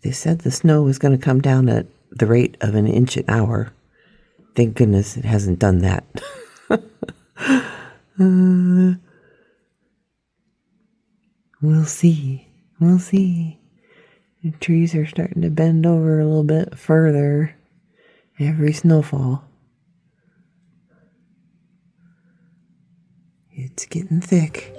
They said the snow was going to come down at the rate of an inch an hour. Thank goodness it hasn't done that. We'll see. We'll see. The trees are starting to bend over a little bit further every snowfall. It's getting thick.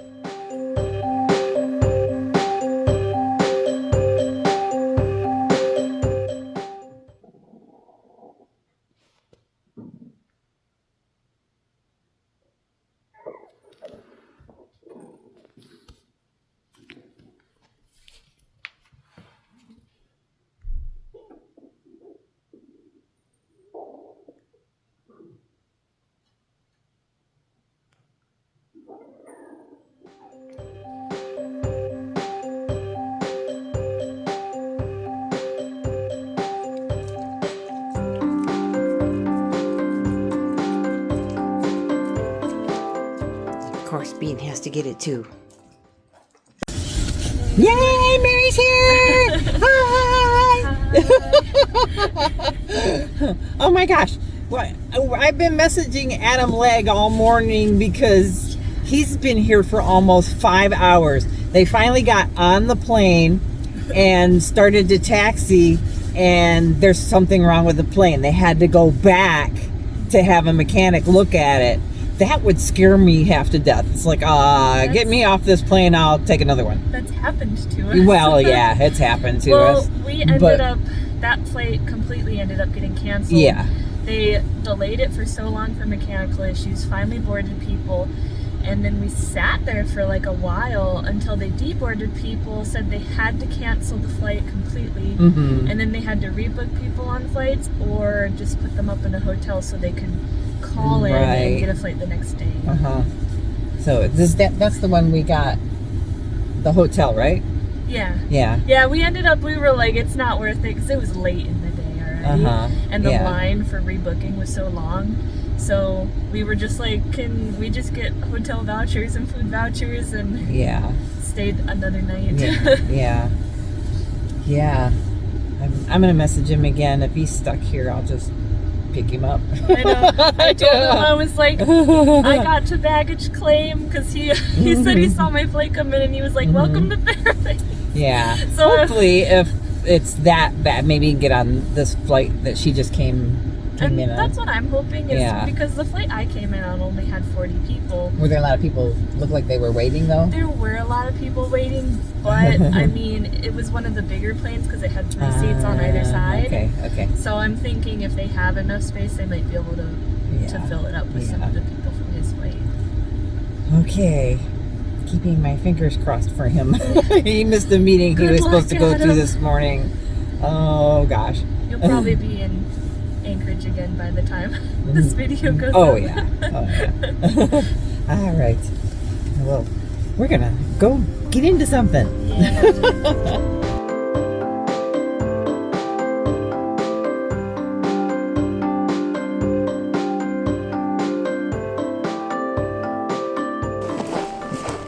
Of course, Bean has to get it too. Yay, Mary's here! Hi! Oh my gosh. What? I've been messaging Adam Legg all morning because he's been here for almost 5 hours. They finally got on the plane and started to taxi, and there's something wrong with the plane. They had to go back to have a mechanic look at it. That would scare me half to death. It's like, get me off this plane, I'll take another one. That's happened to us. Well, yeah, it's happened to us. Well, we ended up, that flight completely ended up getting canceled. Yeah. They delayed it for so long for mechanical issues, finally boarded people, and then we sat there for like a while until they deboarded people, said they had to cancel the flight completely, and then they had to rebook people on flights or just put them up in a hotel so they could call in and get a flight the next day. So that's the one we got, the hotel, right? Yeah, we ended up, we were like, it's not worth it because it was late in the day already, and the line for rebooking was so long. So we were just like, can we just get hotel vouchers and food vouchers, and stayed another night. Yeah. I'm gonna message him again. If he's stuck here, I'll just pick him up. I know. I told him, I was like, I got to baggage claim because he said he saw my flight come in and he was like, welcome to Fairbanks. Yeah. So hopefully, if it's that bad, maybe he can get on this flight that she just came in on. That's what I'm hoping is because the flight I came in on only had 40 people. Were there a lot of people look like they were waiting though? There were a lot of people waiting, but I mean, it was one of the bigger planes because it had 3 seats on either side. Okay. So I'm thinking if they have enough space, they might be able to fill it up with some of the people from his flight. Okay. Keeping my fingers crossed for him. He missed a meeting he was supposed to go to this morning. Oh gosh. You'll probably be in Anchorage again by the time this video goes up. Yeah. All right. Well, we're gonna go get into something.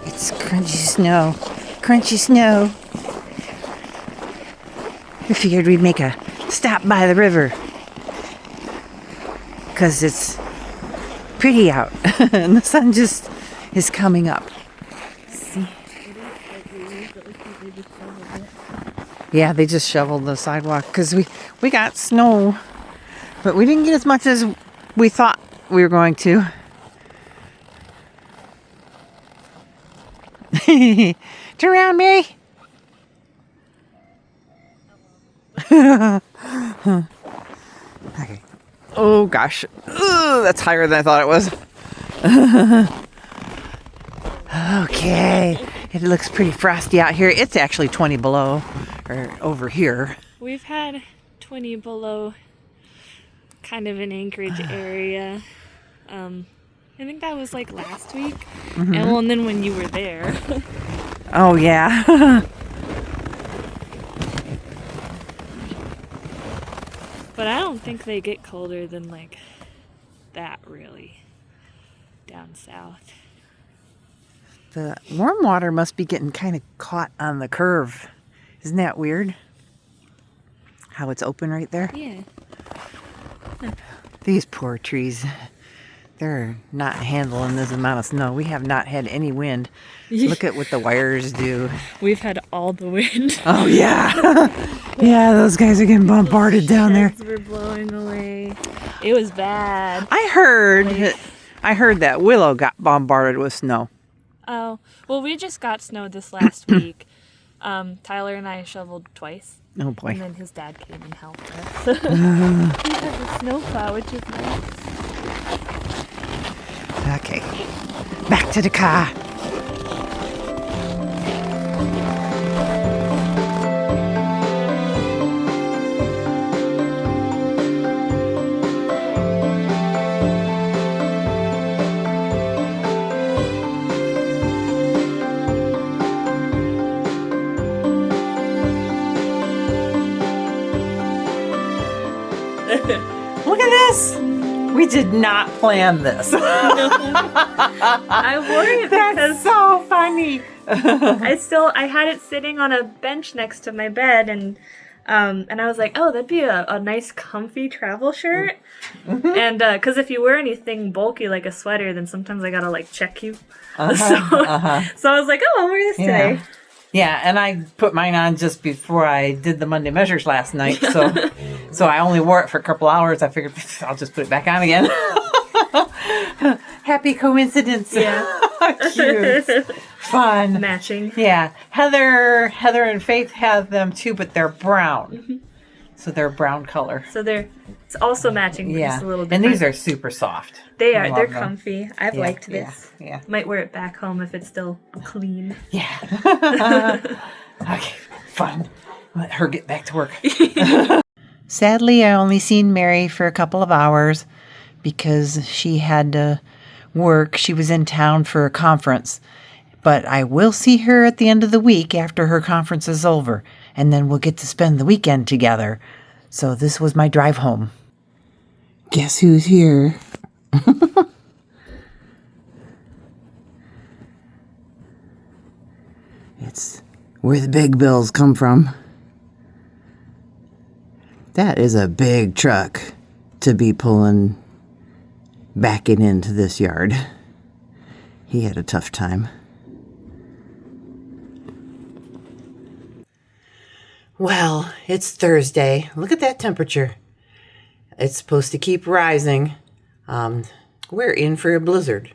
It's crunchy snow. We figured we'd make a stop by the river because it's pretty out and the sun just is coming up. See? Yeah, they just shoveled the sidewalk because we got snow, but we didn't get as much as we thought we were going to. Turn around, Mary. Okay. Oh gosh. Ugh, that's higher than I thought it was. Okay. It looks pretty frosty out here. It's actually 20 below or over here. We've had 20 below kind of in Anchorage area. I think that was like last week. And then when you were there. Oh yeah. But I don't think they get colder than like that really down south. The warm water must be getting kind of caught on the curve. Isn't that weird? how it's open right there? Yeah. These poor trees. They're not handling this amount of snow. We have not had any wind. Look at what the wires do. We've had all the wind. Oh, yeah. Yeah, those guys are getting bombarded down there. Sheds were blowing away. It was bad. I heard that Willow got bombarded with snow. Oh, well, we just got snow this last week. Tyler and I shoveled twice. Oh, And boy. then his dad came and helped us. We have a snowplow, which is nice. Okay. Back to the car. Look at this. We did not plan this. I worry That's because so funny. I had it sitting on a bench next to my bed, and I was like, oh, that'd be a nice comfy travel shirt. And because if you wear anything bulky like a sweater, then sometimes I gotta like check you. So I was like, oh, I'll wear this today. Yeah, and I put mine on just before I did the Monday measures last night, so I only wore it for a couple hours. I figured I'll just put it back on again. Happy coincidence. Yeah. Cute. Fun. Matching. Yeah. Heather and Faith have them too, but they're brown. So they're brown color. So it's also matching, but just a little And different. these are super soft. They I are. They're love them. comfy. I've liked this. Yeah. Might wear it back home if it's still clean. Yeah. Okay, fun. Let her get back to work. Sadly, I only seen Mary for a couple of hours because she had to work. She was in town for a conference. But I will see her at the end of the week after her conference is over, and then we'll get to spend the weekend together. So this was my drive home. Guess who's here? It's where the big bills come from. That is a big truck to be backing into this yard. He had a tough time. Well, it's Thursday. Look at that temperature. It's supposed to keep rising. We're in for a blizzard.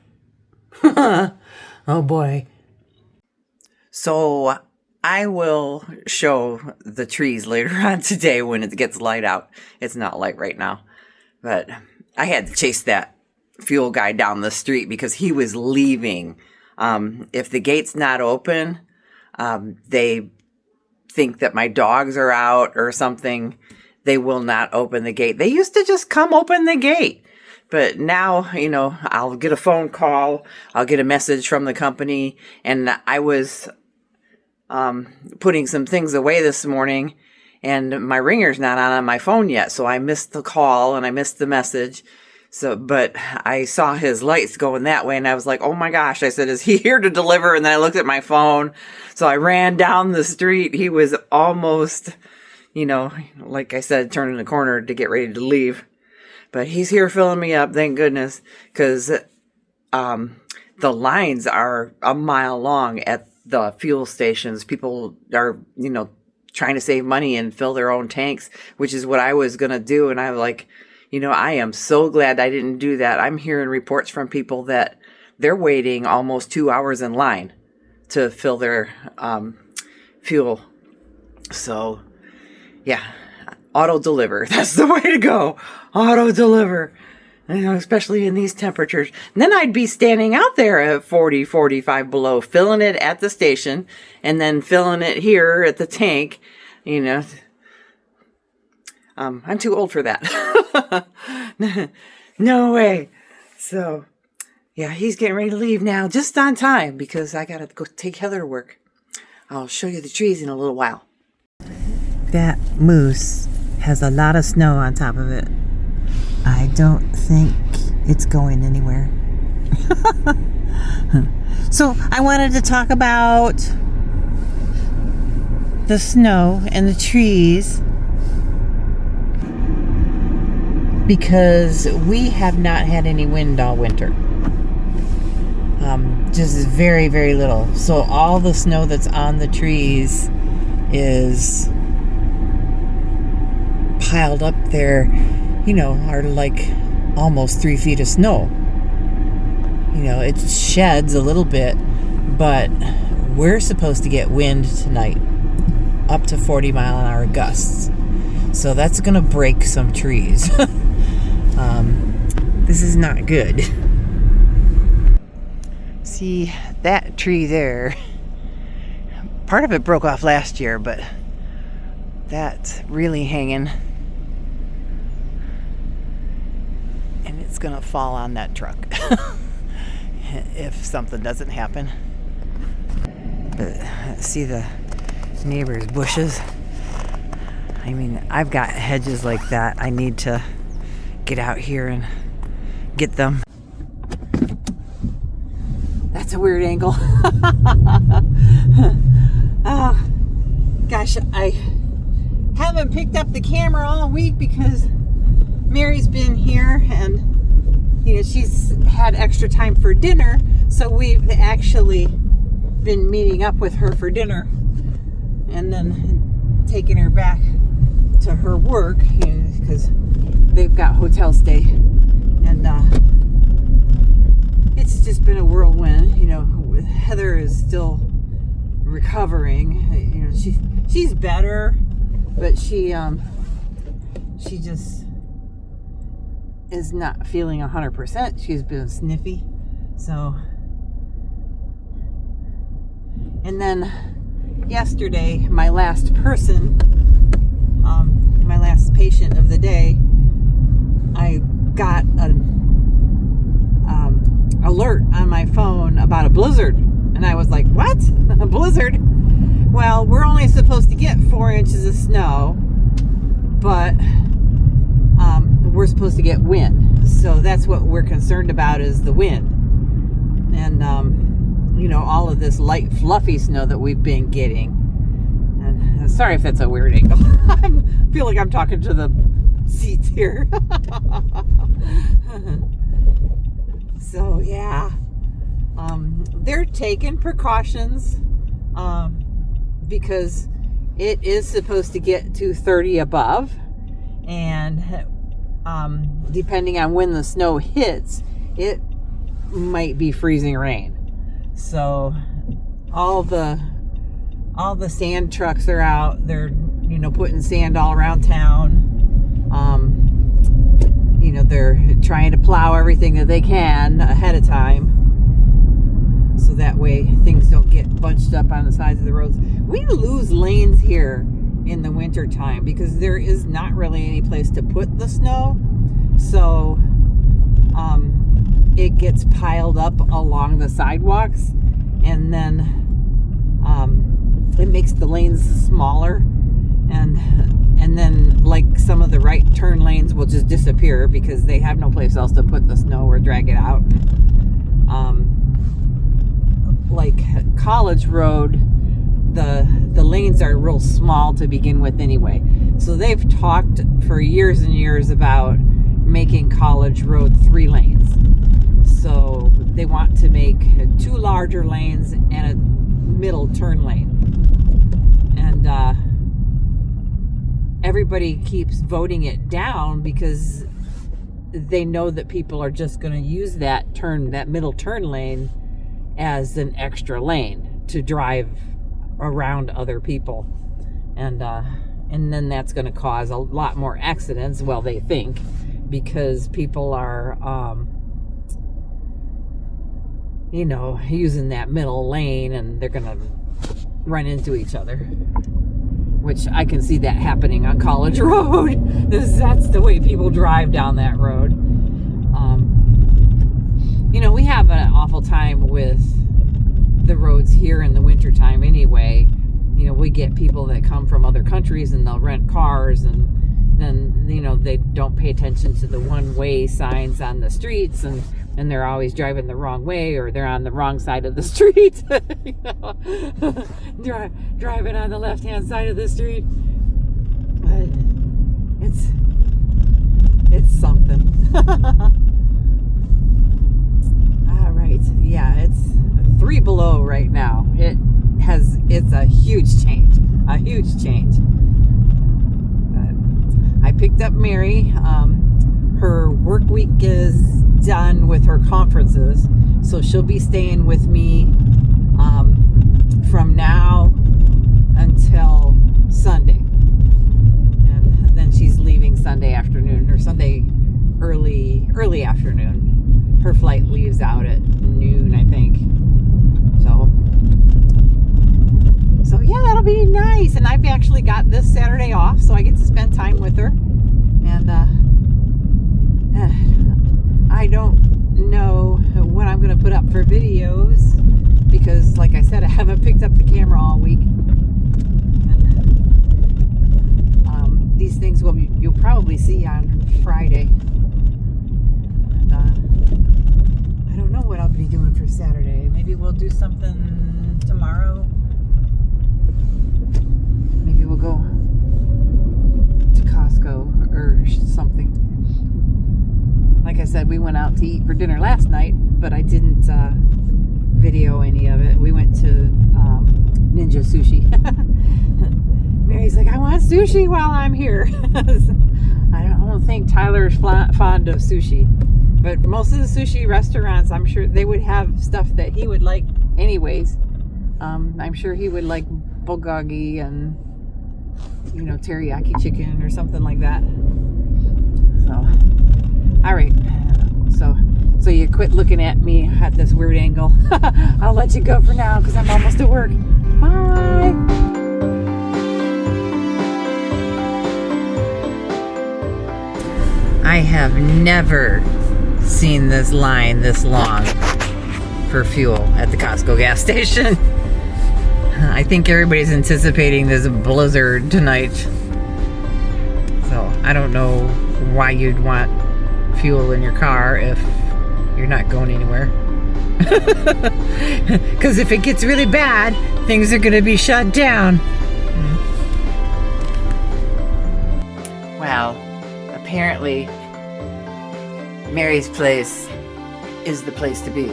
Oh boy. So I will show the trees later on today when it gets light out. It's not light right now. But I had to chase that fuel guy down the street because he was leaving. If the gate's not open, they think that my dogs are out or something. They will not open the gate. They used to just come open the gate. But now, I'll get a phone call. I'll get a message from the company. And I was putting some things away this morning, and my ringer's not on my phone yet. So I missed the call and I missed the message. But I saw his lights going that way, and I was like, oh my gosh. I said, is he here to deliver? And then I looked at my phone. So I ran down the street. He was almost, like I said, turning the corner to get ready to leave. But he's here filling me up, thank goodness, because the lines are a mile long at the fuel stations. People are, trying to save money and fill their own tanks, which is what I was going to do. And I'm like, I am so glad I didn't do that. I'm hearing reports from people that they're waiting almost 2 hours in line to fill their fuel. So, yeah, auto deliver. That's the way to go. Auto deliver. Especially in these temperatures. And then I'd be standing out there at 40, 45 below, filling it at the station, and then filling it here at the tank. I'm too old for that. No way. So, yeah, he's getting ready to leave now, just on time, because I got to go take Heather to work. I'll show you the trees in a little while. That moose has a lot of snow on top of it. I don't think it's going anywhere. So, I wanted to talk about the snow and the trees. because we have not had any wind all winter. Just very, very little. So all the snow that's on the trees is piled up there, are like almost 3 feet of snow. It sheds a little bit, but we're supposed to get wind tonight, up to 40-mile-an-hour gusts. So that's going to break some trees. This is not good. See, that tree there, part of it broke off last year, but that's really hanging. And it's going to fall on that truck if something doesn't happen. But see the neighbor's bushes? I mean, I've got hedges like that. I need to get out here and get them. That's a weird angle. Oh, gosh, I haven't picked up the camera all week because Mary's been here and she's had extra time for dinner, so we've actually been meeting up with her for dinner and then taking her back to her work because they've got hotel stay, and it's just been a whirlwind. Heather is still recovering. She's better, but she just is not feeling 100%. She's been sniffy. So, and then yesterday, my last patient of the day, I got an alert on my phone about a blizzard, and I was like, what? A blizzard? Well, we're only supposed to get 4 inches of snow, but we're supposed to get wind. So that's what we're concerned about, is the wind. And all of this light fluffy snow that we've been getting. And sorry if that's a weird angle. I feel like I'm talking to the seats here. So yeah, they're taking precautions because it is supposed to get to 30 above, and depending on when the snow hits, it might be freezing rain. So all the sand trucks are out. They're putting sand all around town. They're trying to plow everything that they can ahead of time, so that way things don't get bunched up on the sides of the roads. We lose lanes here in the winter time because there is not really any place to put the snow. So it gets piled up along the sidewalks, and then it makes the lanes smaller, and then like some of the right turn lanes will just disappear because they have no place else to put the snow or drag it out. Like College Road, the lanes are real small to begin with anyway. So they've talked for years and years about making College Road 3 lanes. So they want to make 2 larger lanes and a middle turn lane. And everybody keeps voting it down because they know that people are just going to use that middle turn lane as an extra lane to drive around other people, and then that's going to cause a lot more accidents. Well, they think, because people are using that middle lane, and they're going to run into each other, which I can see that happening on College Road. That's the way people drive down that road. We have an awful time with the roads here in the wintertime anyway. We get people that come from other countries and they'll rent cars, and then they don't pay attention to the one-way signs on the streets, and they're always driving the wrong way, or they're on the wrong side of the street. Driving on the left-hand side of the street. But it's something. All right. Yeah, it's 3 below right now. It's a huge change. A huge change. I picked up Mary. Her work week is done with her conferences, so she'll be staying with me from now until Sunday, and then she's leaving Sunday afternoon or Sunday early afternoon. Her flight leaves out at noon, I think. So yeah, that'll be nice. And I've actually got this Saturday off, so I get to spend time with her. And I don't know when I'm going to put up for videos because, like I said, I haven't picked up the camera all week. And these things you'll probably see on Friday. And I don't know what I'll be doing for Saturday. Maybe we'll do something tomorrow. Maybe we'll go to Costco or something. Like I said, we went out to eat for dinner last night, but I didn't video any of it. We went to Ninja Sushi. Mary's like, I want sushi while I'm here. I don't think Tyler's fond of sushi, but most of the sushi restaurants, I'm sure they would have stuff that he would like anyways. I'm sure he would like bulgogi and teriyaki chicken or something like that. So all right, so you quit looking at me at this weird angle. I'll let you go for now because I'm almost at work. Bye. I have never seen this line this long for fuel at the Costco gas station. I think everybody's anticipating this blizzard tonight. So I don't know why you'd want fuel in your car if you're not going anywhere. Because if it gets really bad, things are going to be shut down. Well, apparently Mary's place is the place to be.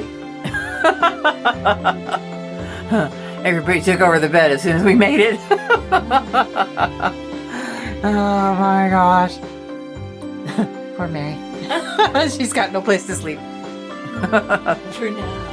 Everybody took over the bed as soon as we made it. Oh my gosh. Poor Mary. She's got no place to sleep. For now.